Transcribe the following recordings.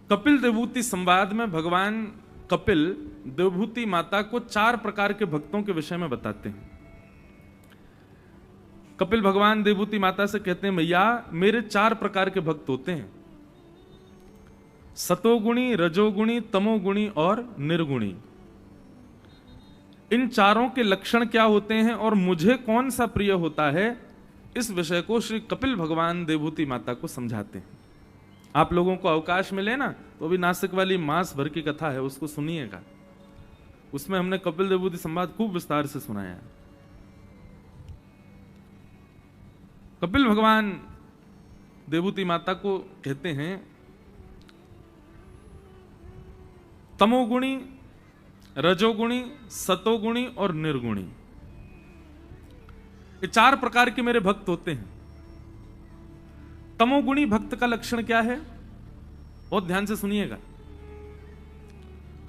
कपिल देवभूति संवाद में भगवान कपिल देवभूति माता को 4 प्रकार के भक्तों के विषय में बताते हैं। कपिल भगवान देवभूति माता से कहते हैं, मैया मेरे 4 प्रकार के भक्त होते हैं, सतोगुणी, रजोगुणी, तमोगुणी और निर्गुणी। इन चारों के लक्षण क्या होते हैं और मुझे कौन सा प्रिय होता है, इस विषय को श्री कपिल भगवान देवभूति माता को समझाते हैं। आप लोगों को अवकाश मिले ना तो अभी नासिक वाली मास भर की कथा है, उसको सुनिएगा। उसमें हमने कपिल देवभूति संवाद खूब विस्तार से सुनाया है। कपिल भगवान देवभूति माता को कहते हैं, तमोगुणी, रजोगुणी, सतोगुणी और निर्गुणी, ये 4 प्रकार के मेरे भक्त होते हैं। तमोगुणी भक्त का लक्षण क्या है, बहुत ध्यान से सुनिएगा।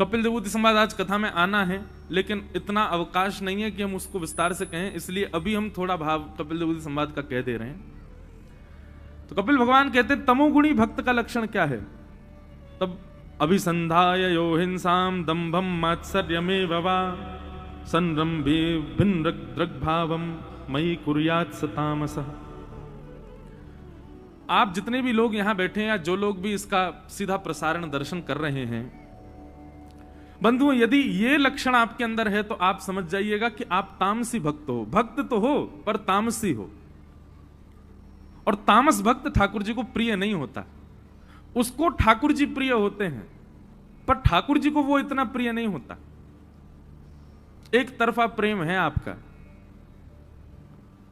कपिल देवभूति संवाद आज कथा में आना है, लेकिन इतना अवकाश नहीं है कि हम उसको विस्तार से कहें, इसलिए अभी हम थोड़ा भाव कपिल देवभूति संवाद का कह दे रहे हैं। तो कपिल भगवान कहते हैं तमोगुणी भक्त का लक्षण क्या है। तब अभिसंधाय यो हिंसाम दंभम मात्सर्यमेव वा संरंभे भिन्नदृग्भावम मयि कुर्यात् स तामसः। आप जितने भी लोग यहां बैठे हैं या जो लोग भी इसका सीधा प्रसारण दर्शन कर रहे हैं, बंधुओं, यदि ये लक्षण आपके अंदर है तो आप समझ जाइएगा कि आप तामसी भक्त हो। भक्त तो हो पर तामसी हो, और तामस भक्त ठाकुर जी को प्रिय नहीं होता। उसको ठाकुर जी प्रिय होते हैं, पर ठाकुर जी को वो इतना प्रिय नहीं होता। एक तरफा प्रेम है आपका,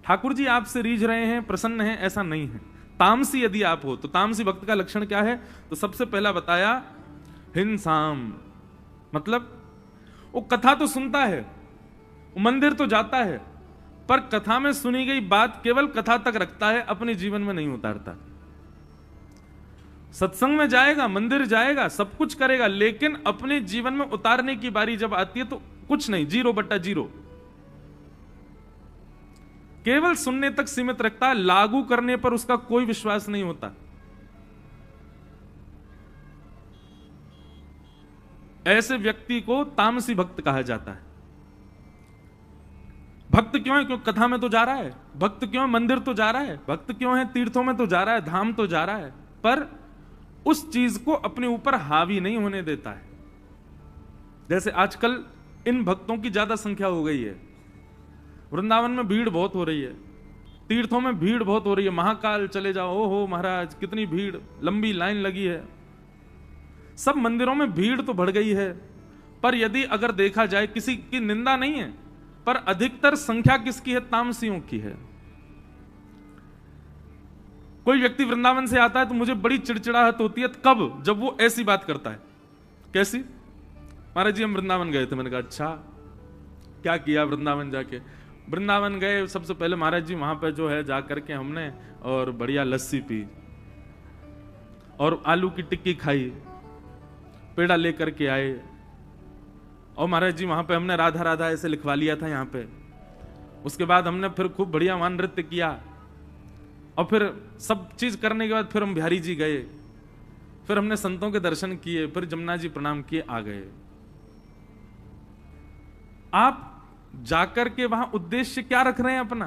ठाकुर जी आपसे रीझ रहे हैं, प्रसन्न हैं, ऐसा नहीं है। तामसी यदि आप हो तो तामसी भक्त का लक्षण क्या है, तो सबसे पहला बताया हिंसाम, मतलब वो कथा तो सुनता है, वो मंदिर तो जाता है, पर कथा में सुनी गई बात केवल कथा तक रखता है, अपने जीवन में नहीं उतारता। सत्संग में जाएगा, मंदिर जाएगा, सब कुछ करेगा, लेकिन अपने जीवन में उतारने की बारी जब आती है तो कुछ नहीं, 0/0। केवल सुनने तक सीमित रखता है, लागू करने पर उसका कोई विश्वास नहीं होता। ऐसे व्यक्ति को तामसी भक्त कहा जाता है। भक्त क्यों है, क्यों कथा में तो जा रहा है, भक्त क्यों है, मंदिर तो जा रहा है, भक्त क्यों है, तीर्थों में तो जा रहा है, धाम तो जा रहा है, पर उस चीज को अपने ऊपर हावी नहीं होने देता है। जैसे आजकल इन भक्तों की ज्यादा संख्या हो गई है। वृंदावन में भीड़ बहुत हो रही है, तीर्थों में भीड़ बहुत हो रही है, महाकाल चले जाओ, ओहो महाराज कितनी भीड़, लंबी लाइन लगी है। सब मंदिरों में भीड़ तो बढ़ गई है, पर यदि अगर देखा जाए, किसी की निंदा नहीं है, पर अधिकतर संख्या किसकी है, तामसियों की है। कोई व्यक्ति वृंदावन से आता है तो मुझे बड़ी चिड़चिड़ाहट होती है, कब, जब वो ऐसी बात करता है। कैसी, महाराज जी हम वृंदावन गए थे। मैंने कहा अच्छा, क्या किया वृंदावन जाके। वृंदावन गए, सबसे पहले महाराज जी वहां पे जो है जा करके हमने और बढ़िया लस्सी पी और आलू की टिक्की खाई, पेड़ा लेकर के आए, और महाराज जी वहां पे हमने राधा राधा ऐसे लिखवा लिया था यहाँ पे। उसके बाद हमने फिर खूब बढ़िया वहां नृत्य किया, और फिर सब चीज करने के बाद फिर हम बिहारी जी गए, फिर हमने संतों के दर्शन किए, फिर जमुना जी प्रणाम किए, आ गए। आप जाकर के वहां उद्देश्य क्या रख रहे हैं अपना,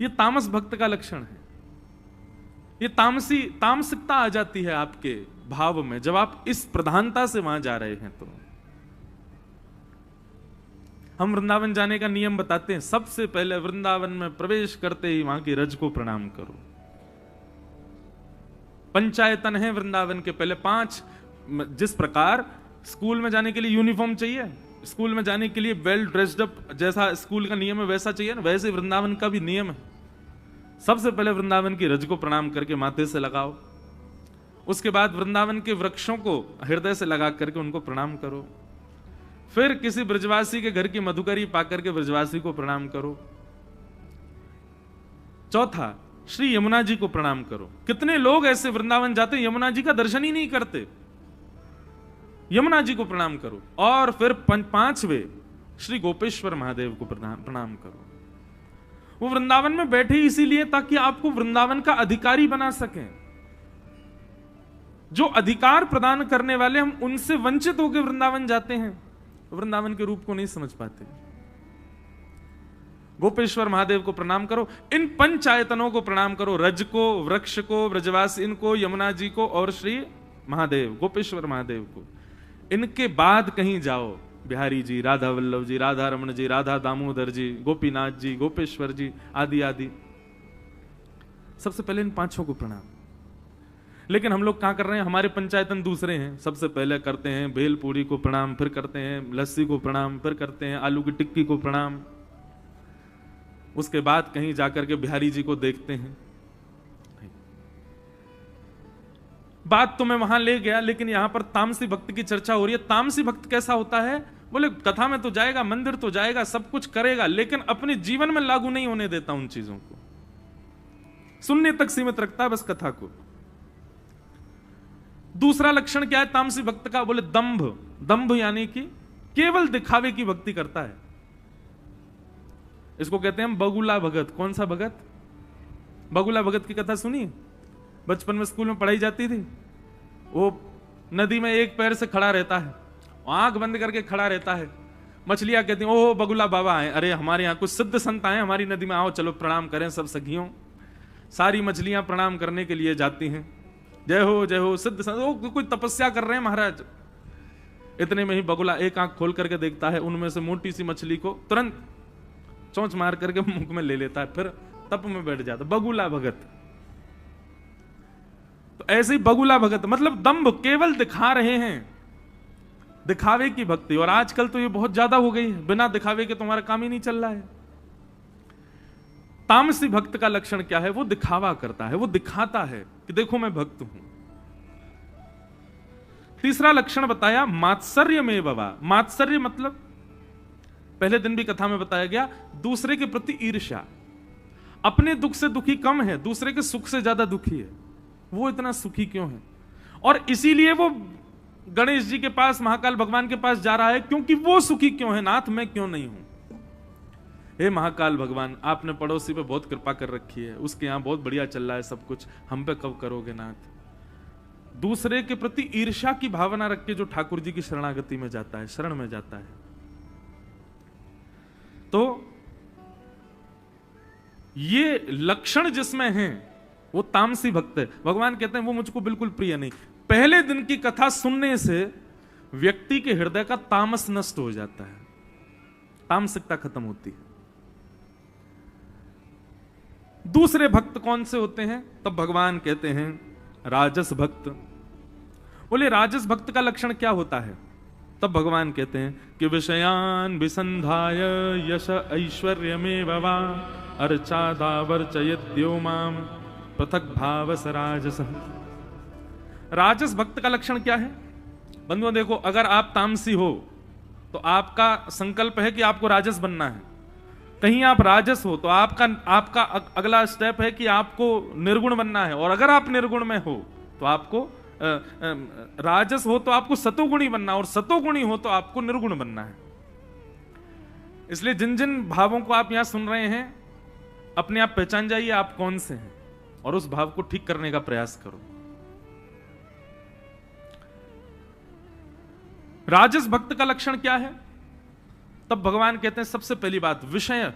ये तामस भक्त का लक्षण है। ये तामसिकता आ जाती है आपके भाव में जब आप इस प्रधानता से वहां जा रहे हैं। तो हम वृंदावन जाने का नियम बताते हैं, सबसे पहले वृंदावन में प्रवेश करते ही वहां की रज को प्रणाम करो। पंचायतन है वृंदावन के पहले 5। जिस प्रकार स्कूल में जाने के लिए यूनिफॉर्म चाहिए, स्कूल में जाने के लिए वेल ड्रेस्ड अप जैसा स्कूल का नियम है वैसा चाहिए ना, वैसे वृंदावन का भी नियम है। सबसे पहले वृंदावन की रज को प्रणाम करके माथे से लगाओ, उसके बाद वृंदावन के वृक्षों को हृदय से लगा करके उनको प्रणाम करो, फिर किसी ब्रजवासी के घर की मधुकरी पाकर के ब्रजवासी को प्रणाम करो, चौथा श्री यमुना जी को प्रणाम करो। कितने लोग ऐसे वृंदावन जाते यमुना जी का दर्शन ही नहीं करते, यमुना जी को प्रणाम करो, और फिर 5वें श्री गोपेश्वर महादेव को प्रणाम करो। वो वृंदावन में बैठे इसीलिए ताकि आपको वृंदावन का अधिकारी बना सकें। जो अधिकार प्रदान करने वाले, हम उनसे वंचित होकर वृंदावन जाते हैं, वृंदावन के रूप को नहीं समझ पाते। गोपेश्वर महादेव को प्रणाम करो, इन पंचायतनों को प्रणाम करो, रज को, वृक्ष को, ब्रजवासी इनको, यमुना जी को और श्री महादेव गोपेश्वर महादेव को। इनके बाद कहीं जाओ, बिहारी जी, राधा वल्लभ जी, राधा रमन जी, राधा दामोदर जी, गोपीनाथ जी, गोपेश्वर जी आदि आदि, सबसे पहले इन पांचों को प्रणाम। लेकिन हम लोग क्या कर रहे हैं, हमारे पंचायतन दूसरे हैं। सबसे पहले करते हैं भेल पूरी को प्रणाम, फिर करते हैं लस्सी को प्रणाम, फिर करते हैं आलू की टिक्की को प्रणाम, उसके बाद कहीं जाकर के बिहारी जी को देखते हैं। बात तो मैं वहां ले गया, लेकिन यहां पर तामसी भक्त की चर्चा हो रही है। तामसी भक्त कैसा होता है? बोले कथा में तो जाएगा, मंदिर तो जाएगा, सब कुछ करेगा, लेकिन अपने जीवन में लागू नहीं होने देता उन चीजों को, सुनने तक सीमित रखता है बस कथा को। दूसरा लक्षण क्या है तामसी भक्त का? बोले दंभ। दंभ यानी कि केवल दिखावे की भक्ति करता है। इसको कहते हैं बगुला भगत। कौन सा भगत? बगुला भगत की कथा सुनी? बचपन में स्कूल में पढ़ाई जाती थी। वो नदी में एक पैर से खड़ा रहता है, आंख बंद करके खड़ा रहता है। मछलियां कहती हैं ओह बगुला बाबा आए, अरे हमारे यहाँ कुछ सिद्ध संत आए हमारी नदी में, आओ चलो प्रणाम करें सब सखियों। सारी मछलियां प्रणाम करने के लिए जाती हैं, जय हो सिद्ध संत। वो कोई तपस्या कर रहे हैं महाराज। इतने में ही बगुला एक आंख खोल करके देखता है, उनमें से मोटी सी मछली को तुरंत चोंच मार करके मुंह में ले लेता है, फिर तप में बैठ जाता। बगुला भगत। तो ऐसे ही बगुला भगत मतलब दंभ, केवल दिखा रहे हैं, दिखावे की भक्ति। और आजकल तो ये बहुत ज्यादा हो गई है, बिना दिखावे के तुम्हारा काम ही नहीं चल रहा है। तामसी भक्त का लक्षण क्या है? वो दिखावा करता है, वो दिखाता है कि देखो मैं भक्त हूं। तीसरा लक्षण बताया मात्सर्य में बवा। मात्सर्य मतलब पहले दिन भी कथा में बताया गया, दूसरे के प्रति ईर्ष्या। अपने दुख से दुखी कम है, दूसरे के सुख से ज्यादा दुखी है। वो इतना सुखी क्यों है? और इसीलिए वो गणेश जी के पास, महाकाल भगवान के पास जा रहा है, क्योंकि वो सुखी क्यों है? नाथ मैं क्यों नहीं हूं? हे महाकाल भगवान, आपने पड़ोसी पे बहुत कृपा कर रखी है, उसके यहां बहुत बढ़िया चल रहा है सब कुछ, हम पे कब करोगे नाथ? दूसरे के प्रति ईर्ष्या की भावना रख के जो ठाकुर जी की शरणागति में जाता है, शरण में जाता है, तो ये लक्षण जिसमें है वो तामसी भक्त है। भगवान कहते हैं वो मुझको बिल्कुल प्रिय नहीं। पहले दिन की कथा सुनने से व्यक्ति के हृदय का तामस नष्ट हो जाता है, तामसिकता खत्म होती है। दूसरे भक्त कौन से होते हैं? तब भगवान कहते हैं राजस भक्त। बोले राजस भक्त का लक्षण क्या होता है? तब भगवान कहते हैं कि विषयान विसंधाय यश ऐश्वर्य में भवा अर्चादावर्चयत्यो माम पृथक भावस राजस। राजस भक्त का लक्षण क्या है? बंधुओं देखो, अगर आप तामसी हो तो आपका संकल्प है कि आपको राजस बनना है। कहीं आप राजस हो तो आपका अगला स्टेप है कि आपको निर्गुण बनना है। और अगर आप निर्गुण में हो तो आपको राजस हो तो आपको सतोगुणी बनना, और सतोगुणी हो तो आपको निर्गुण बनना है। इसलिए जिन जिन भावों को आप यहां सुन रहे हैं, अपने आप पहचान जाइए आप कौन से हैं, और उस भाव को ठीक करने का प्रयास करो। राजस भक्त का लक्षण क्या है? तब भगवान कहते हैं सबसे पहली बात विषय।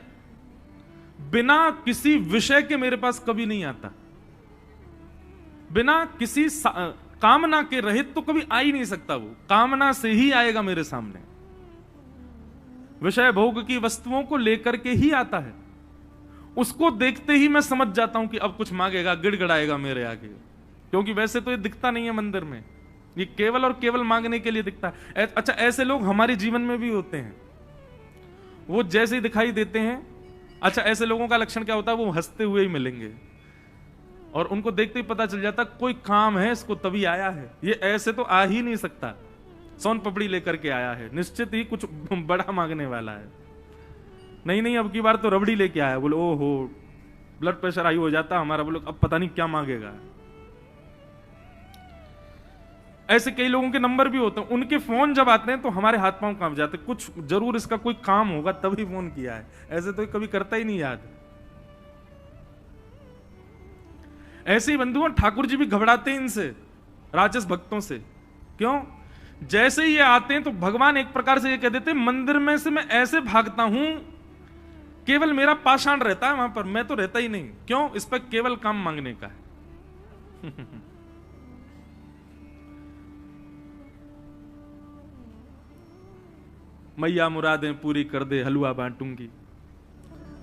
बिना किसी विषय के मेरे पास कभी नहीं आता, बिना किसी कामना के रहित तो कभी आ ही नहीं सकता। वो कामना से ही आएगा मेरे सामने, विषय भोग की वस्तुओं को लेकर के ही आता है। उसको देखते ही मैं समझ जाता हूं कि अब कुछ मांगेगा, गिड़गिड़ाएगा मेरे आगे, क्योंकि वैसे तो ये दिखता नहीं है मंदिर में, ये केवल और केवल मांगने के लिए दिखता है। अच्छा, ऐसे लोग हमारे जीवन में भी होते हैं, वो जैसे ही दिखाई देते हैं। अच्छा, ऐसे लोगों का लक्षण क्या होता है? वो हंसते हुए ही मिलेंगे, और उनको देखते ही पता चल जाता कोई काम है इसको, तभी आया है। ये ऐसे तो आ ही नहीं सकता, सोन पपड़ी लेकर के आया है, निश्चित ही कुछ बड़ा मांगने वाला है। नहीं, अब की बार तो रबड़ी लेके आया। बोले ओहो, ब्लड प्रेशर हाई हो जाता हमारा, बोलो अब पता नहीं क्या मांगेगा। ऐसे कई लोगों के नंबर भी होते हैं, उनके फोन जब आते हैं तो हमारे हाथ पांव कांप जाते, कुछ जरूर इसका कोई काम होगा तभी फोन किया है, ऐसे तो कभी करता ही नहीं याद। ऐसे ही बंधुओं ठाकुर जी भी घबराते हैं इनसे, राजस भक्तों से। क्यों? जैसे ही ये आते हैं तो भगवान एक प्रकार से ये कह देते हैं, मंदिर में से मैं ऐसे भागता हूं, केवल मेरा पाषाण रहता है वहां पर, मैं तो रहता ही नहीं। क्यों? इस पर केवल काम मांगने का है। मैया मुरादें पूरी कर दे, हलवा बांटूंगी।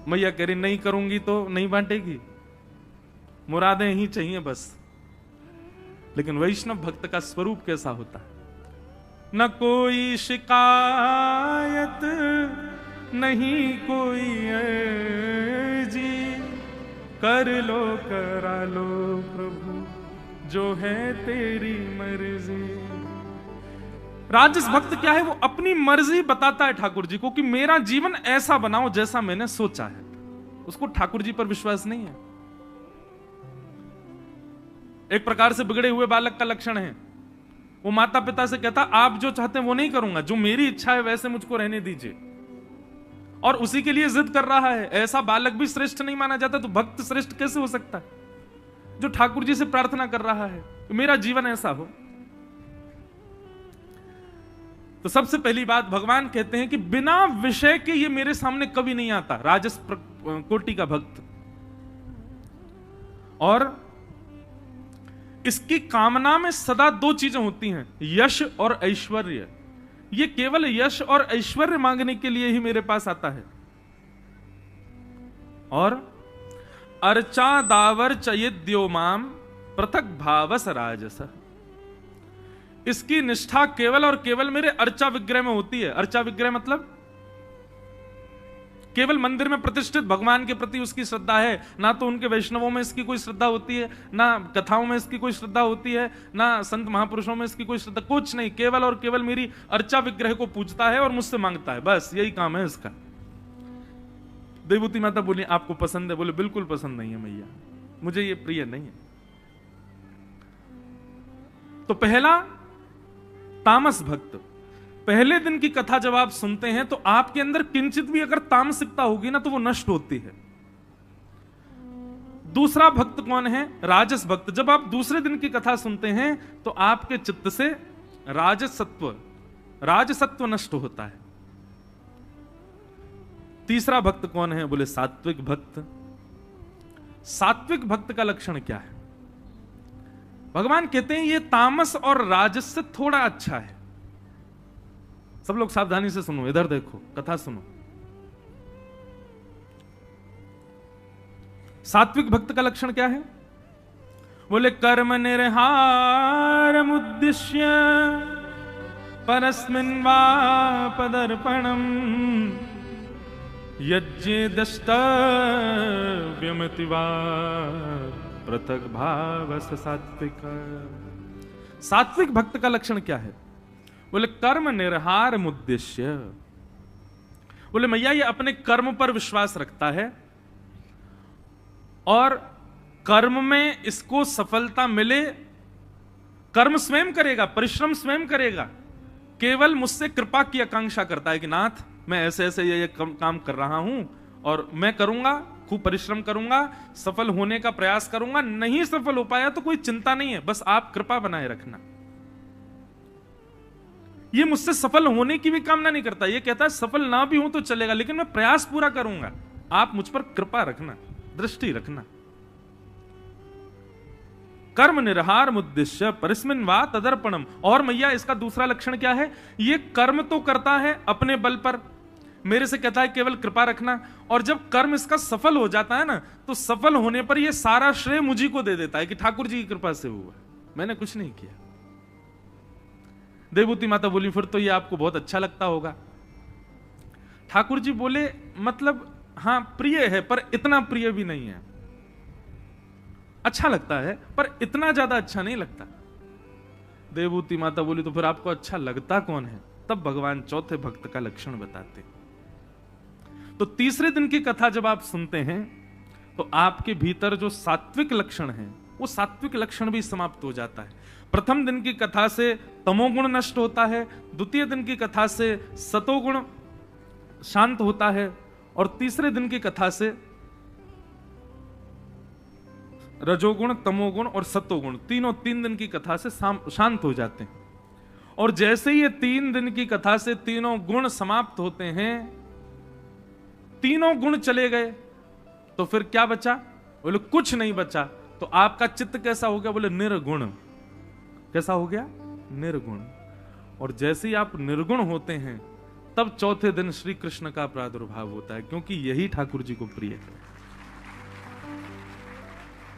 मैया कह रही नहीं करूंगी तो नहीं बांटेगी, मुरादें ही चाहिए बस। लेकिन वैष्णव भक्त का स्वरूप कैसा होता है? न कोई शिकायत, नहीं कोई अर्जी, कर लो करा लो प्रभु, जो है तेरी मर्जी। राजस भक्त क्या है? वो अपनी मर्जी बताता है ठाकुर जी को कि मेरा जीवन ऐसा बनाओ जैसा मैंने सोचा है। उसको ठाकुर जी पर विश्वास नहीं है। एक प्रकार से बिगड़े हुए बालक का लक्षण है। वो माता पिता से कहता, आप जो चाहते हैं वो नहीं करूंगा, जो मेरी इच्छा है वैसे मुझको रहने दीजिए, और उसी के लिए जिद कर रहा है। ऐसा बालक भी श्रेष्ठ नहीं माना जाता, तो भक्त श्रेष्ठ कैसे हो सकता है? जो ठाकुर जी से प्रार्थना कर रहा है कि मेरा जीवन ऐसा हो। तो सबसे पहली बात भगवान कहते हैं कि बिना विषय के ये मेरे सामने कभी नहीं आता, राजस कोटि का भक्त। और इसकी कामना में सदा दो चीजें होती हैं, यश और ऐश्वर्य। ये केवल यश और ऐश्वर्य मांगने के लिए ही मेरे पास आता है। और अर्चा दावर चयेद्यो माम पृथक भावस राजस, इसकी निष्ठा केवल और केवल मेरे अर्चा विग्रह में होती है। अर्चा विग्रह मतलब केवल मंदिर में प्रतिष्ठित भगवान के प्रति उसकी श्रद्धा है, ना तो उनके वैष्णवों में इसकी कोई श्रद्धा होती है, ना कथाओं में इसकी कोई श्रद्धा होती है, ना संत महापुरुषों में इसकी कोई श्रद्धा, कुछ नहीं। केवल और केवल मेरी अर्चा विग्रह को पूजता है और मुझसे मांगता है, बस यही काम है इसका। देवभूति माता बोली आपको पसंद है? बोले बिल्कुल पसंद नहीं है मैया, मुझे ये प्रिय नहीं है। तो पहला तामस भक्त, पहले दिन की कथा जब आप सुनते हैं तो आपके अंदर किंचित भी अगर तामसिकता होगी ना तो वो नष्ट होती है। दूसरा भक्त कौन है? राजस भक्त। जब आप दूसरे दिन की कथा सुनते हैं तो आपके चित्त से राजसत्व नष्ट होता है। तीसरा भक्त कौन है? बोले सात्विक भक्त। सात्विक भक्त का लक्षण क्या है? भगवान कहते हैं ये तामस और राजस से थोड़ा अच्छा है। सब लोग सावधानी से सुनो, इधर देखो, कथा सुनो। सात्विक भक्त का लक्षण क्या है? बोले कर्म निर्हार मुद्दिश्य परस्मिन् वा पदर्पणम यज्ञेदष्टव्यमति वा पृथक भावस सात्विक। सात्विक भक्त का लक्षण क्या है? बोले कर्म निर्हार मुद्देश्य। बोले मैया ये अपने कर्म पर विश्वास रखता है और कर्म में इसको सफलता मिले, कर्म स्वयं करेगा, परिश्रम स्वयं करेगा, केवल मुझसे कृपा की आकांक्षा करता है कि नाथ मैं ऐसे ऐसे ये काम कर रहा हूं और मैं करूंगा, खूब परिश्रम करूंगा, सफल होने का प्रयास करूंगा, नहीं सफल हो पाया तो कोई चिंता नहीं है, बस आप कृपा बनाए रखना। ये मुझसे सफल होने की भी कामना नहीं करता, ये कहता है सफल ना भी हूं तो चलेगा लेकिन मैं प्रयास पूरा करूंगा, आप मुझ पर कृपा रखना, दृष्टि रखना। कर्म निर्हार मुद्देश्य परिस्मिन् वा तदर्पणम। और मैया इसका दूसरा लक्षण क्या है? ये कर्म तो करता है अपने बल पर, मेरे से कहता है केवल कृपा रखना, और जब कर्म इसका सफल हो जाता है ना तो सफल होने पर ये सारा श्रेय मुझी को दे देता है कि ठाकुर जी की कृपा से हुआ, मैंने कुछ नहीं किया। देवभूति माता बोली फिर तो ये आपको बहुत अच्छा लगता होगा। ठाकुर जी बोले मतलब हां प्रिय है पर इतना प्रिय भी नहीं है, अच्छा लगता है पर इतना ज्यादा अच्छा नहीं लगता। देवभूति माता बोली तो फिर आपको अच्छा लगता कौन है? तब भगवान चौथे भक्त का लक्षण बताते। तो तीसरे दिन की कथा जब आप सुनते हैं तो आपके भीतर जो सात्विक लक्षण है वो सात्विक लक्षण भी समाप्त हो जाता है। प्रथम दिन की कथा से तमोगुण नष्ट होता है, द्वितीय दिन की कथा से सतोगुण शांत होता है, और तीसरे दिन की कथा से रजोगुण, तमोगुण और सत्वगुण, तीनों 3 दिन की कथा से शांत हो जाते हैं। और जैसे ये 3 दिन की कथा से तीनों गुण समाप्त होते हैं, तीनों गुण चले गए, तो फिर क्या बचा? बोले कुछ नहीं बचा। तो आपका चित्त कैसा हो गया? बोले निर्गुण। कैसा हो गया? निर्गुण। और जैसे ही आप निर्गुण होते हैं, तब चौथे दिन श्री कृष्ण का प्रादुर्भाव होता है, क्योंकि यही ठाकुर जी को प्रिय है।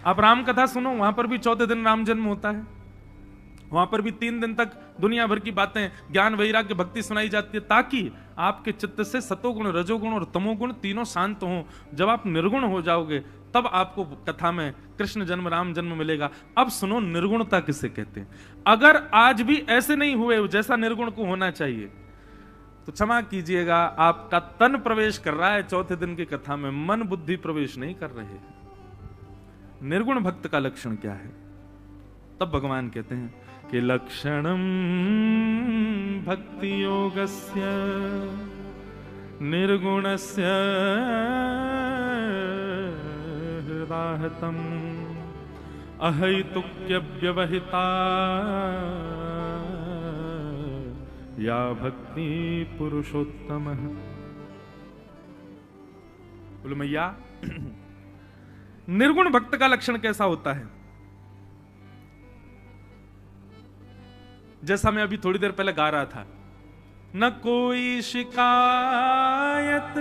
आप राम कथा सुनो, वहां पर भी चौथे दिन राम जन्म होता है। वहां पर भी 3 दिन तक दुनिया भर की बातें, ज्ञान, वैराग्य, भक्ति सुनाई जाती है, ताकि आपके चित्त से सतोगुण, रजोगुण और तमोगुण तीनों शांत हों। जब आप निर्गुण हो जाओगे, तब आपको कथा में कृष्ण जन्म, राम जन्म मिलेगा। अब सुनो, निर्गुणता किसे कहते हैं? अगर आज भी ऐसे नहीं हुए जैसा निर्गुण को होना चाहिए, तो क्षमा कीजिएगा, आपका तन प्रवेश कर रहा है चौथे दिन की कथा में, मन बुद्धि प्रवेश नहीं कर रहे हैं। निर्गुण भक्त का लक्षण क्या है? तब भगवान कहते हैं कि लक्षणम भक्ति योगस्य निर्गुणस्य हृदाहतम अहैतुक्य व्यवहिता या भक्ति पुरुषोत्तम। बोलो मैया, निर्गुण भक्त का लक्षण कैसा होता है? जैसा मैं अभी थोड़ी देर पहले गा रहा था, न कोई शिकायत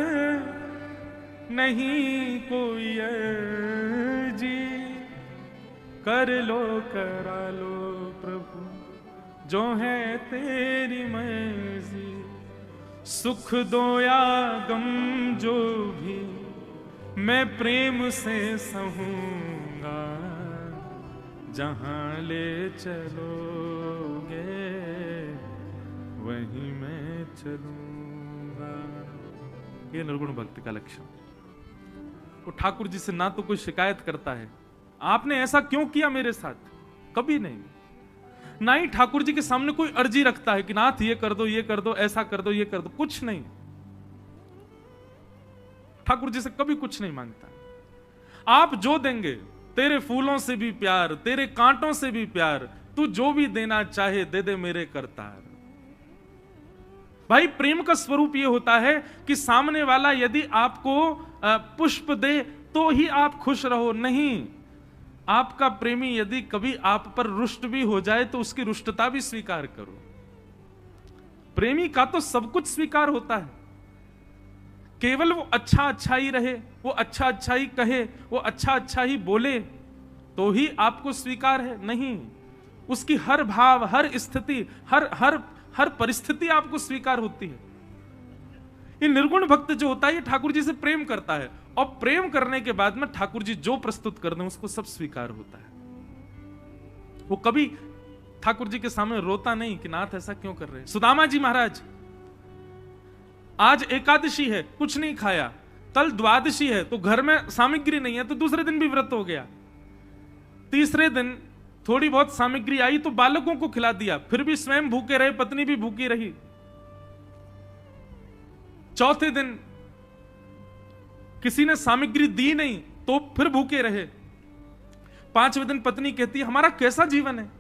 नहीं कोई अर्जी, कर लो करा लो प्रभु जो है तेरी मर्जी, सुख दो या गम जो भी मैं प्रेम से सहूंगा, जहां ले चलोगे वहीं मैं चलूंगा। ये निर्गुण भक्त का लक्षण। वो ठाकुर जी से ना तो कोई शिकायत करता है, आपने ऐसा क्यों किया मेरे साथ, कभी नहीं। ना ही ठाकुर जी के सामने कोई अर्जी रखता है कि नाथ ये कर दो, ये कर दो, ऐसा कर दो, ये कर दो, कुछ नहीं। ठाकुर जी से कभी कुछ नहीं मांगता। आप जो देंगे, तेरे फूलों से भी प्यार, तेरे कांटों से भी प्यार, तू जो भी देना चाहे दे दे मेरे करतार। भाई, प्रेम का स्वरूप यह होता है कि सामने वाला यदि आपको पुष्प दे तो ही आप खुश रहो, नहीं। आपका प्रेमी यदि कभी आप पर रुष्ट भी हो जाए तो उसकी रुष्टता भी स्वीकार करो। प्रेमी का तो सब कुछ स्वीकार होता है, केवल वो अच्छा अच्छा ही रहे, वो अच्छा अच्छा ही कहे, वो अच्छा अच्छा ही बोले तो ही आपको स्वीकार है, नहीं। उसकी हर भाव, हर स्थिति, हर हर हर परिस्थिति आपको स्वीकार होती है। ये निर्गुण भक्त जो होता है, ये ठाकुर जी से प्रेम करता है, और प्रेम करने के बाद में ठाकुर जी जो प्रस्तुत कर दें उसको सब स्वीकार होता है। वो कभी ठाकुर जी के सामने रोता नहीं कि नाथ ऐसा क्यों कर रहे हैं। सुदामा जी महाराज, आज एकादशी है, कुछ नहीं खाया, कल द्वादशी है तो घर में सामग्री नहीं है तो दूसरे दिन भी व्रत हो गया, तीसरे दिन थोड़ी बहुत सामग्री आई तो बालकों को खिला दिया, फिर भी स्वयं भूखे रहे, पत्नी भी भूखी रही। चौथे दिन किसी ने सामग्री दी नहीं तो फिर भूखे रहे। 5वें दिन पत्नी कहती है हमारा कैसा जीवन है,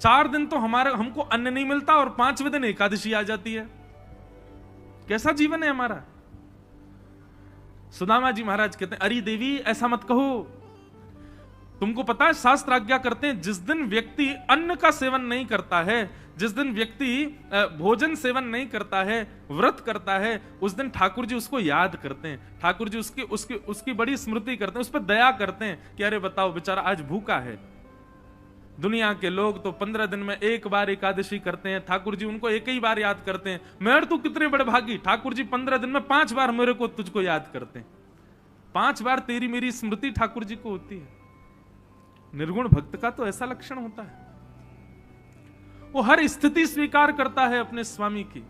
4 दिन तो हमको अन्न नहीं मिलता और 5वें दिन एकादशी आ जाती है, कैसा जीवन है हमारा। सुदामा जी महाराज कहते हैं अरे देवी ऐसा मत कहो, तुमको पता है शास्त्र आज्ञा करते हैं जिस दिन व्यक्ति अन्न का सेवन नहीं करता है, जिस दिन व्यक्ति भोजन सेवन नहीं करता है, व्रत करता है, उस दिन ठाकुर जी उसको याद करते हैं, ठाकुर जी उसकी बड़ी स्मृति करते हैं, उस पर दया करते हैं कि अरे बताओ बेचारा आज भूखा है। दुनिया के लोग तो 15 दिन में एक बार एकादशी करते हैं, ठाकुर जी उनको एक ही बार याद करते हैं। मैं तू कितने बड़े भागी, ठाकुर जी 15 दिन में 5 बार मेरे को तुझको याद करते हैं, 5 बार तेरी मेरी स्मृति ठाकुर जी को होती है। निर्गुण भक्त का तो ऐसा लक्षण होता है, वो हर स्थिति स्वीकार करता है अपने स्वामी की,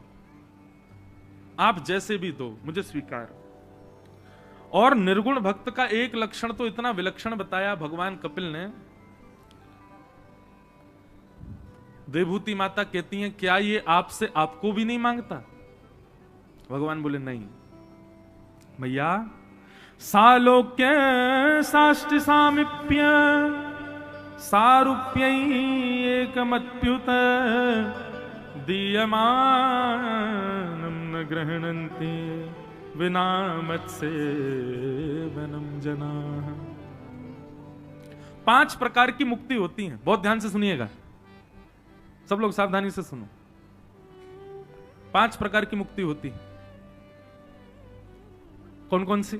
आप जैसे भी दो मुझे स्वीकार। और निर्गुण भक्त का एक लक्षण तो इतना विलक्षण बताया भगवान कपिल ने। देवभूति माता कहती हैं क्या ये आपसे आपको भी नहीं मांगता? भगवान बोले नहीं मैया, सालोक्य साष्टि सामिप्य सारूप्यै एकमत्युत दीयमानं न गृह्णन्ति विना मत्सेवनं जनाः। 5 प्रकार की मुक्ति होती है, बहुत ध्यान से सुनिएगा, सब लोग सावधानी से सुनो। 5 प्रकार की मुक्ति होती है। कौन कौन सी?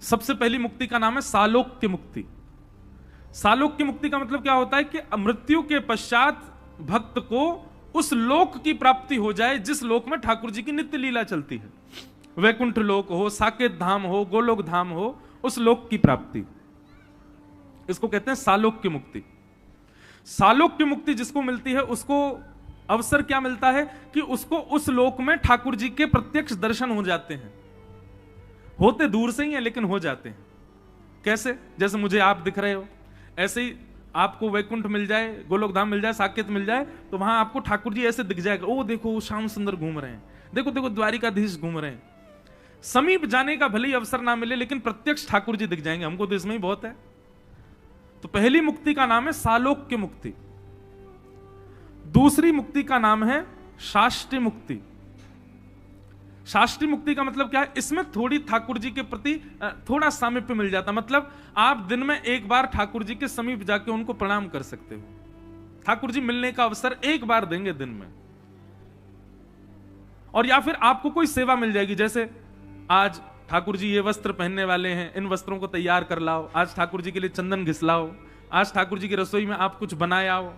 सबसे पहली मुक्ति का नाम है सालोक्य मुक्ति। सालोक्य मुक्ति का मतलब क्या होता है कि मृत्यु के पश्चात भक्त को उस लोक की प्राप्ति हो जाए जिस लोक में ठाकुर जी की नित्य लीला चलती है। वैकुंठ लोक हो, साकेत धाम हो, गोलोक धाम हो, उस लोक की प्राप्ति, इसको कहते हैं सालोक्य मुक्ति। सालोक्य मुक्ति जिसको मिलती है उसको अवसर क्या मिलता है कि उसको उस लोक में ठाकुर जी के प्रत्यक्ष दर्शन हो जाते हैं। होते दूर से ही है लेकिन हो जाते हैं। कैसे? जैसे मुझे आप दिख रहे हो, ऐसे ही आपको वैकुंठ मिल जाए, गोलोक धाम मिल जाए, साकेत मिल जाए, तो वहां आपको ठाकुर जी ऐसे दिख जाएगा। ओ देखो वो श्याम सुंदर घूम रहे हैं, देखो देखो द्वारिकाधीश घूम रहे हैं। समीप जाने का भले ही अवसर ना मिले लेकिन प्रत्यक्ष ठाकुर जी दिख जाएंगे, हमको तो इसमें ही बहुत है। तो पहली मुक्ति का नाम है सालोक्य मुक्ति। दूसरी मुक्ति का नाम है शाष्टि मुक्ति। शास्त्रीय मुक्ति का मतलब क्या है? इसमें थोड़ी ठाकुर जी के प्रति थोड़ा सामीप्य मिल जाता, मतलब आप दिन में एक बार ठाकुर जी के समीप जाके उनको प्रणाम कर सकते हो। ठाकुर जी मिलने का अवसर एक बार देंगे दिन में। और या फिर आपको कोई सेवा मिल जाएगी, जैसे आज ठाकुर जी ये वस्त्र पहनने वाले हैं, इन वस्त्रों को तैयार कर लाओ, आज ठाकुर जी के लिए चंदन घिसलाओ, आज ठाकुर जी की रसोई में आप कुछ बनाए आओ।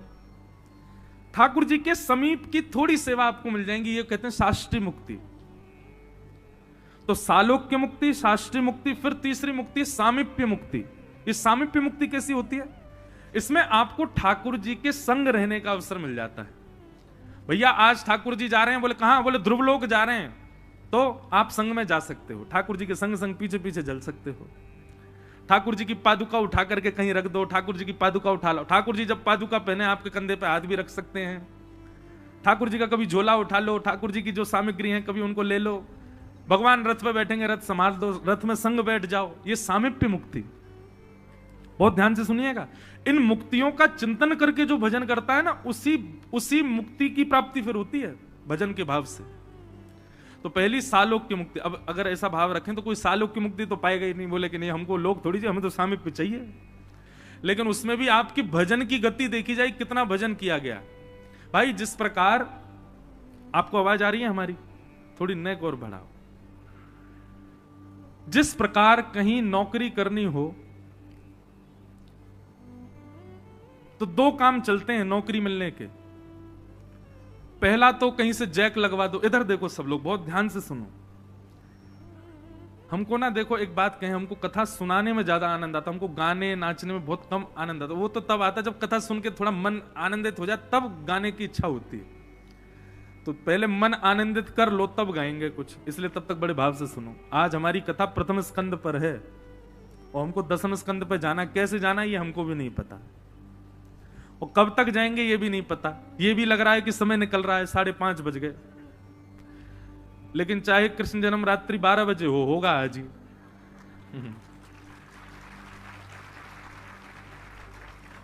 ठाकुर जी के समीप की थोड़ी सेवा आपको मिल जाएंगी, ये कहते हैं शास्त्रीय मुक्ति। तो सालोक्य मुक्ति, शास्त्रीय मुक्ति, फिर तीसरी मुक्ति सामीप्य मुक्ति। इस सामीप्य मुक्ति कैसी होती है? इसमें आपको ठाकुर जी के संग रहने का अवसर मिल जाता है। भैया आज ठाकुर जी जा रहे हैं, बोले कहां? बोले ध्रुवलोक जा रहे हैं, तो आप संग में जा सकते हो, ठाकुर जी के संग संग पीछे पीछे चल सकते हो। ठाकुर जी की पादुका उठा करके कहीं रख दो, ठाकुर जी की पादुका उठा लो। ठाकुर जी जब पादुका पहने आपके कंधे पे हाथ भी रख सकते हैं। ठाकुर जी का कभी झोला उठा लो, ठाकुर जी की जो सामग्री है कभी उनको ले लो। भगवान रथ पे बैठेंगे, रथ संभाल दो, रथ में संग बैठ जाओ। ये सामीप्य मुक्ति। बहुत ध्यान से सुनिएगा। इन मुक्तियों का चिंतन करके जो भजन करता है ना, उसी मुक्ति की प्राप्ति फिर होती है भजन के भाव से। तो पहली सालोक्य मुक्ति। अब अगर ऐसा भाव रखें तो कोई सालोक्य मुक्ति तो पाएगा ही नहीं, बोले कि नहीं हमको लोग थोड़ी चाहिए, हमें तो सामीप्य चाहिए। लेकिन उसमें भी आपकी भजन की गति देखी जाए, कितना भजन किया गया। भाई जिस प्रकार, आपको आवाज आ रही है हमारी? थोड़ी नेक और बढ़ाओ। जिस प्रकार कहीं नौकरी करनी हो तो 2 काम चलते हैं नौकरी मिलने के। पहला तो कहीं से जैक लगवा दो। इधर देखो सब लोग, बहुत ध्यान से सुनो। हमको ना देखो एक बात कहें, हमको कथा सुनाने में ज्यादा आनंद आता, हमको गाने नाचने में बहुत कम आनंद आता। वो तो तब आता जब कथा सुन के थोड़ा मन आनंदित हो जाए, तब गाने की इच्छा होती है। तो पहले मन आनंदित कर लो तब गाएंगे कुछ, इसलिए तब तक बड़े भाव से सुनो। आज हमारी कथा प्रथम स्कंद पर है और हमको 10वें स्कंद पर जाना, कैसे जाना ये हमको भी नहीं पता, और कब तक जाएंगे ये भी नहीं पता। ये भी लग रहा है कि समय निकल रहा है, 5:30 बज गए। लेकिन चाहे कृष्ण जन्म रात्रि 12 बजे होगा आज ही।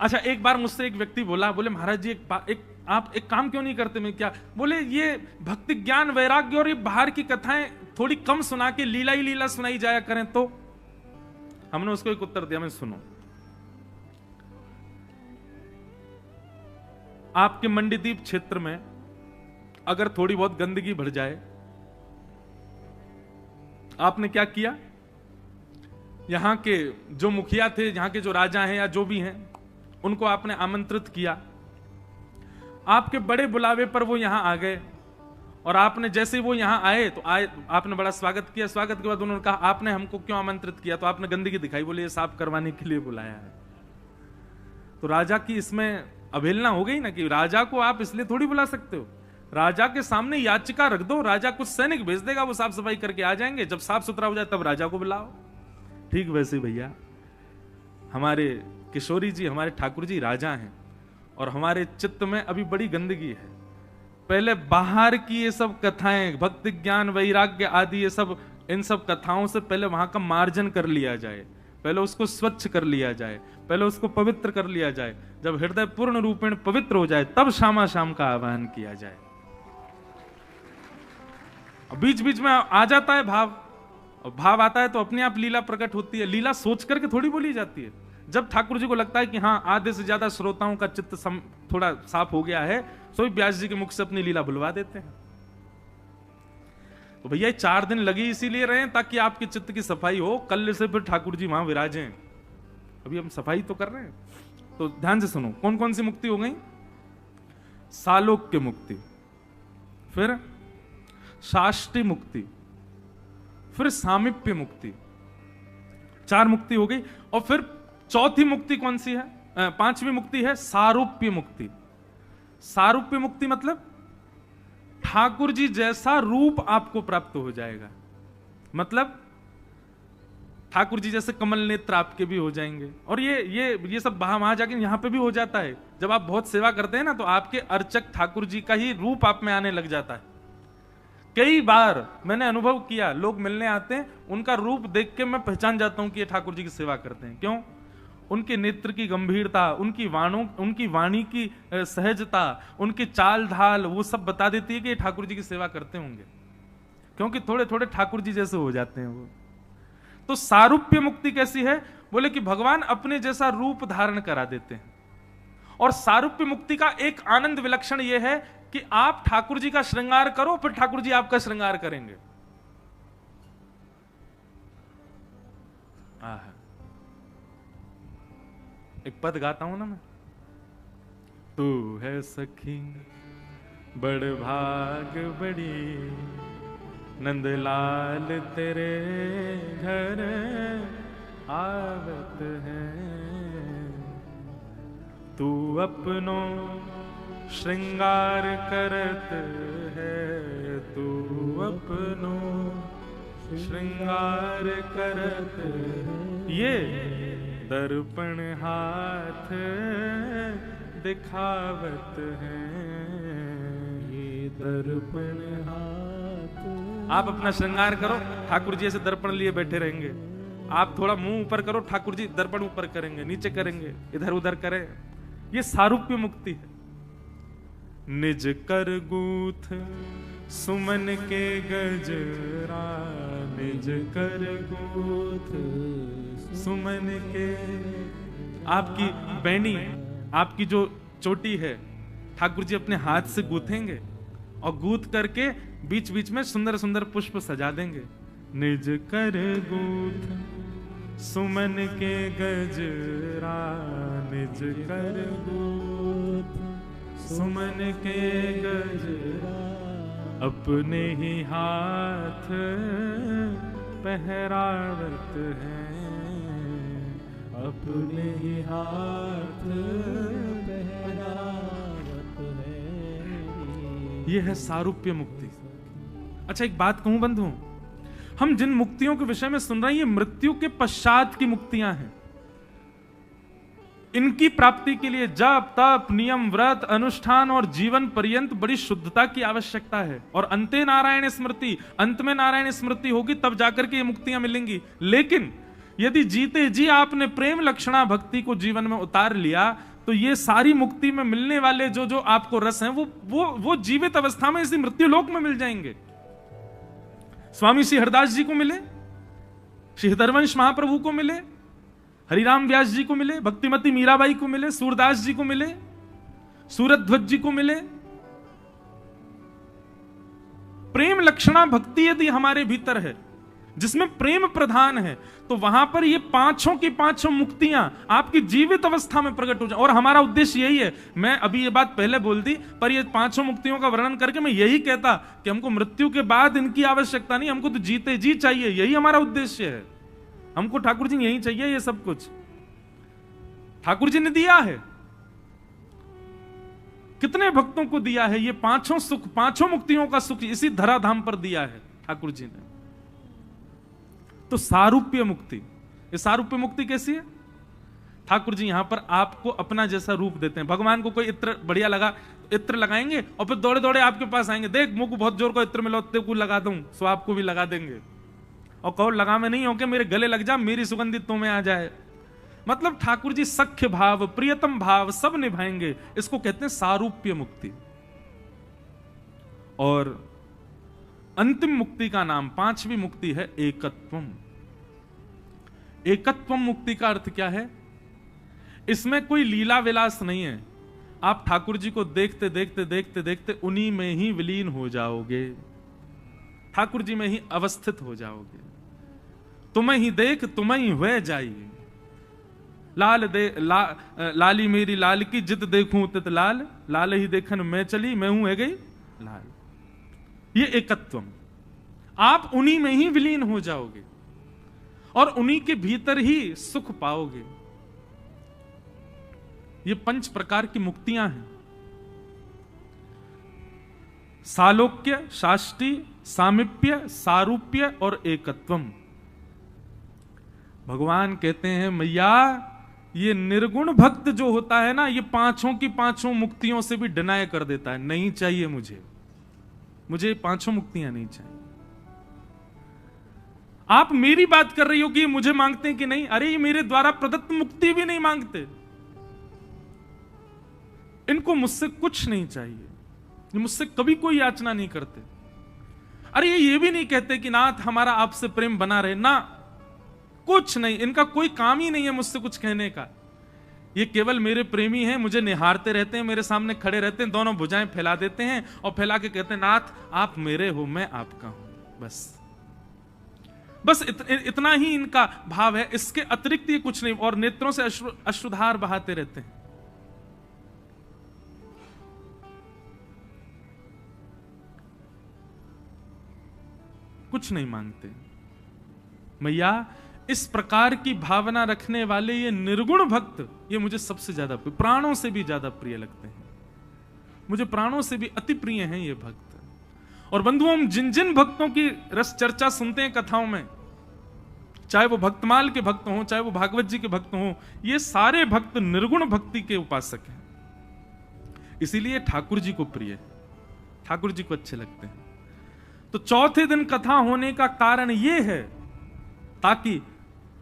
अच्छा, एक बार मुझसे एक व्यक्ति बोला, बोले महाराज जी आप एक काम क्यों नहीं करते? मैं क्या? बोले ये भक्ति ज्ञान वैराग्य और ये बाहर की कथाएं थोड़ी कम सुना के लीला ही लीला सुनाई जाया करें तो। हमने उसको एक उत्तर दिया, मैं सुनो। आपके मंडीदीप क्षेत्र में अगर थोड़ी बहुत गंदगी भर जाए, आपने क्या किया? यहां के जो मुखिया थे, यहां के जो राजा हैं या जो भी हैं, उनको आपने आमंत्रित किया। आपके बड़े बुलावे पर वो यहां आ गए और आपने जैसे ही वो यहां आए तो आपने बड़ा स्वागत किया। स्वागत के बाद उन्होंने कहा आपने हमको क्यों आमंत्रित किया? तो आपने गंदगी दिखाई, बोले ये साफ करवाने के लिए बुलाया है। तो राजा की इसमें अवहेलना हो गई ना, कि राजा को आप इसलिए थोड़ी बुला सकते हो। राजा के सामने याचिका रख दो, राजा कुछ सैनिक भेज देगा, वो साफ सफाई करके आ जाएंगे। जब साफ सुथरा हो जाए तब राजा को बुलाओ। ठीक वैसे भैया हमारे किशोरी जी, हमारे ठाकुर जी राजा हैं और हमारे चित्त में अभी बड़ी गंदगी है। पहले बाहर की ये सब कथाएं, भक्ति ज्ञान वैराग्य आदि, ये सब इन सब कथाओं से पहले वहां का मार्जन कर लिया जाए, पहले उसको स्वच्छ कर लिया जाए, पहले उसको पवित्र कर लिया जाए। जब हृदय पूर्ण रूपेण पवित्र हो जाए तब श्यामा शाम का आवाहन किया जाए। बीच बीच में आ जाता है भाव, और भाव आता है तो अपने आप लीला प्रकट होती है। लीला सोच करके थोड़ी बोली जाती है। जब ठाकुर जी को लगता है कि हाँ आधे से ज्यादा श्रोताओं का चित्त थोड़ा साफ हो गया है, तो व्यास जी के मुख से अपनी लीला बुलवा देते हैं। तो भैया 4 दिन लगे इसीलिए रहे ताकि आपके चित्त की सफाई हो, कल से फिर ठाकुर जी वहां विराजें। अभी हम सफाई तो कर रहे हैं। तो ध्यान से सुनो, कौन कौन सी मुक्ति हो गई? सालोक्य मुक्ति, फिर शाष्टी मुक्ति, फिर सामीप्य मुक्ति, 4 मुक्ति हो गई। और फिर चौथी मुक्ति कौन सी है? 5वीं मुक्ति है सारूप्य मुक्ति। सारूप्य मुक्ति मतलब ठाकुर जी जैसा रूप आपको प्राप्त हो जाएगा। मतलब ठाकुर जी जैसे कमल नेत्र आपके भी हो जाएंगे। और ये सब वहां जाके यहां पे भी हो जाता है। जब आप बहुत सेवा करते हैं ना, तो आपके अर्चक ठाकुर जी का ही रूप आप में आने लग जाता है। कई बार मैंने अनुभव किया, लोग मिलने आते हैं, उनका रूप देख के मैं पहचान जाता हूं कि ये ठाकुर जी की सेवा करते हैं। क्यों? उनके नेत्र की गंभीरता, उनकी वाणी की सहजता, उनकी चाल ढाल, वो सब बता देती है कि ये ठाकुर जी की सेवा करते होंगे, क्योंकि थोड़े थोड़े ठाकुर जी जैसे हो जाते हैं वो। तो सारूप्य मुक्ति कैसी है? बोले कि भगवान अपने जैसा रूप धारण करा देते हैं। और सारूप्य मुक्ति का एक आनंद विलक्षण यह है कि आप ठाकुर जी का श्रृंगार करो, फिर ठाकुर जी आपका श्रृंगार करेंगे। एक पद गाता हूं ना मैं। तू है सखी बड़ भाग बड़ी, नंदलाल तेरे घर आवत है। तू अपनो श्रृंगार करत है, तू अपनो श्रृंगार करत है। ये दर्पण हाथ दिखावत है, ये दर्पण हाथ। आप अपना श्रृंगार करो, ठाकुर जी ऐसे दर्पण लिए बैठे रहेंगे। आप थोड़ा मुंह ऊपर करो, ठाकुर जी दर्पण ऊपर करेंगे, नीचे करेंगे, इधर उधर करें। ये सारूप्य मुक्ति है। निज कर गूथ सुमन के गजरा, निज कर गूथ सुमन के। आपकी बैनी, आपकी जो चोटी है, ठाकुर जी अपने हाथ से गूथेंगे और गूथ करके बीच बीच में सुंदर सुंदर पुष्प सजा देंगे। निज कर गूथ सुमन के गजरा, निज कर गूथ सुमन के गजरा। अपने ही हाथ पहरावत है, अपने ही हाथ पहरावत है। यह है सारूप्य मुक्ति। अच्छा एक बात कहूं बंधु, हम जिन मुक्तियों के विषय में सुन रहे हैं, ये मृत्यु के पश्चात की मुक्तियां हैं। इनकी प्राप्ति के लिए जप तप नियम व्रत अनुष्ठान और जीवन पर्यंत बड़ी शुद्धता की आवश्यकता है। और अंते नारायण स्मृति, अंत में नारायण स्मृति होगी तब जाकर के ये मुक्तियां मिलेंगी। लेकिन यदि जीते जी आपने प्रेम लक्षणा भक्ति को जीवन में उतार लिया, तो ये सारी मुक्ति में मिलने वाले जो जो आपको रस हैं, वो जीवित अवस्था में इसी मृत्यु लोक में मिल जाएंगे। स्वामी श्री हरदास जी को मिले, श्री हृदयवंश महाप्रभु को मिले, हरिराम व्यास जी को मिले, भक्तिमती मीराबाई को मिले, सूरदास जी को मिले, सूरध्वज जी को मिले। प्रेम लक्षणा भक्ति यदि हमारे भीतर है, जिसमें प्रेम प्रधान है, तो वहां पर ये पांचों की पांचों मुक्तियां आपकी जीवित अवस्था में प्रकट हो जाए। और हमारा उद्देश्य यही है। मैं अभी ये बात पहले बोल दी, पर ये पांचों मुक्तियों का वर्णन करके मैं यही कहता कि हमको मृत्यु के बाद इनकी आवश्यकता नहीं, हमको तो जीते जी चाहिए। यही हमारा उद्देश्य है। हमको ठाकुर जी यही चाहिए। ये सब कुछ ठाकुर जी ने दिया है। कितने भक्तों को दिया है ये पांचों सुख, पांचों मुक्तियों का सुख इसी धराधाम पर दिया है ठाकुर जी ने। तो सारूप्य मुक्ति, ये सारूप्य मुक्ति कैसी है? ठाकुर जी यहां पर आपको अपना जैसा रूप देते हैं। भगवान को कोई इत्र बढ़िया लगा, इत्र लगाएंगे और फिर दौड़े दौड़े आपके पास आएंगे, देख मुझको बहुत जोर का इत्र मिला, तेरे को लगा दूं, सो आपको भी लगा देंगे। और कहो लगामे नहीं हो के मेरे गले लग जा, मेरी सुगंधित तुम्हें आ जाए। मतलब ठाकुर जी सख्य भाव, प्रियतम भाव सब निभाएंगे। इसको कहते हैं सारूप्य मुक्ति। और अंतिम मुक्ति का नाम, पांचवी मुक्ति है एकत्वम। एकत्वम मुक्ति का अर्थ क्या है? इसमें कोई लीला विलास नहीं है। आप ठाकुर जी को देखते देखते देखते देखते उन्हीं में ही विलीन हो जाओगे, ठाकुर जी में ही अवस्थित हो जाओगे। तुम्हें ही देख तुम्हें ही हुए जाइए। लाली मेरी लाल की जित देखूं तित लाल, लाल ही देखन मैं चली मैं हूं है गई लाल। ये एकत्वम, आप उन्हीं में ही विलीन हो जाओगे और उन्हीं के भीतर ही सुख पाओगे। ये 5 प्रकार की मुक्तियां हैं। सालोक्य, शाष्टी, सामिप्य, सारूप्य और एकत्वम। भगवान कहते हैं मैया ये निर्गुण भक्त जो होता है ना, ये पांचों की पांचों मुक्तियों से भी डिनाय कर देता है। नहीं चाहिए मुझे 5 मुक्तियां नहीं चाहिए। आप मेरी बात कर रही हो कि ये मुझे मांगते हैं कि नहीं? अरे ये मेरे द्वारा प्रदत्त मुक्ति भी नहीं मांगते, इनको मुझसे कुछ नहीं चाहिए, ये मुझसे कभी कोई याचना नहीं करते। अरे ये भी नहीं कहते कि नाथ हमारा आपसे प्रेम बना रहे ना, कुछ नहीं, इनका कोई काम ही नहीं है मुझसे कुछ कहने का। ये केवल मेरे प्रेमी हैं, मुझे निहारते रहते हैं, मेरे सामने खड़े रहते हैं, दोनों भुजाएं फैला देते हैं और फैला के कहते हैं नाथ आप मेरे हो मैं आपका हूं। बस इतना ही इनका भाव है, इसके अतिरिक्त ये कुछ नहीं। और नेत्रों से अश्रुधार बहाते रहते हैं। कुछ नहीं मांगते। मैया इस प्रकार की भावना रखने वाले ये निर्गुण भक्त, ये मुझे सबसे ज्यादा, प्राणों से भी ज्यादा प्रिय लगते हैं। मुझे प्राणों से भी अति प्रिय हैं ये भक्त। और बंधुओं, हम जिन जिन भक्तों की रस चर्चा सुनते हैं कथाओं में, चाहे वो भक्तमाल के भक्त हों, चाहे वो भागवत जी के भक्त हों, ये सारे भक्त निर्गुण भक्ति के उपासक हैं। इसीलिए ठाकुर जी को प्रिय, ठाकुर जी को अच्छे लगते हैं। तो चौथे दिन कथा होने का कारण यह है ताकि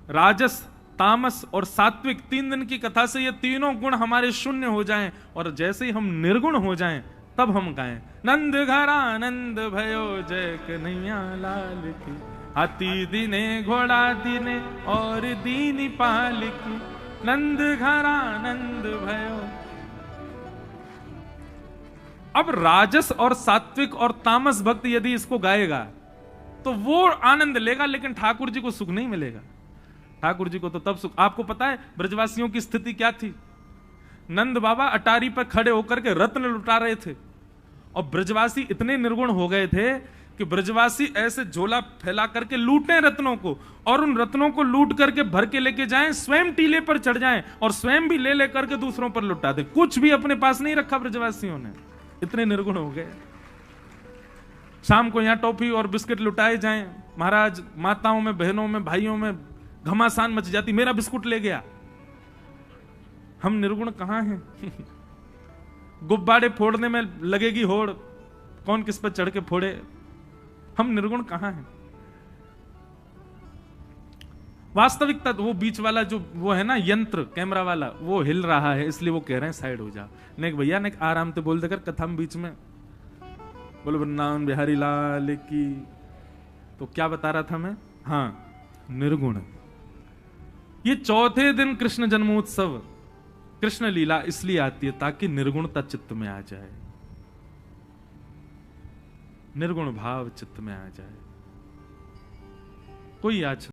राजस, तामस और सात्विक 3 दिन की कथा से ये तीनों गुण हमारे शून्य हो जाएं, और जैसे ही हम निर्गुण हो जाएं तब हम गाएं नंद घर आनंद भयो जय कन्हैया लाल की, हाथी दीने घोड़ा दीने और दीनी पाल की, नंद घर आनंद भयो। अब राजस और सात्विक और तामस भक्त यदि इसको गाएगा तो वो आनंद लेगा, लेकिन ठाकुर जी को सुख नहीं मिलेगा। ठाकुर जी को तो तब सुख। आपको पता है ब्रजवासियों की स्थिति क्या थी? नंद बाबा अटारी पर खड़े होकर के रत्न लुटा रहे थे, और ब्रजवासी इतने निर्गुण हो गए थे कि ब्रजवासी ऐसे झोला फैला करके लूटें रत्नों को, और उन रत्नों को लूट करके भर के लेके जाएं, स्वयं टीले पर चढ़ जाएं और स्वयं भी ले लेकर के दूसरों पर लुटा दें। कुछ भी अपने पास नहीं रखा ब्रजवासियों ने, इतने निर्गुण हो गए। शाम को यहां टॉफी और बिस्किट लुटाए जाएं, महाराज माताओं में, बहनों में, भाइयों में घमासान मच जाती, मेरा बिस्कुट ले गया। हम निर्गुण कहां हैं? गुब्बारे फोड़ने में लगेगी होड़, कौन किस पर चढ़ के फोड़े। हम निर्गुण कहां हैं? वास्तविकता वो बीच वाला जो वो है ना यंत्र कैमरा वाला, वो हिल रहा है, इसलिए वो कह रहे हैं साइड हो जा। नेक भैया ने आराम से बोल देकर कथा में बीच में बोलो वृंदावन बिहारी लाल की। तो क्या बता रहा था मैं? हाँ, निर्गुण। ये चौथे दिन कृष्ण जन्मोत्सव, कृष्ण लीला इसलिए आती है ताकि निर्गुणता चित्त में आ जाए, निर्गुण भाव चित्त में आ जाए। कोई याचना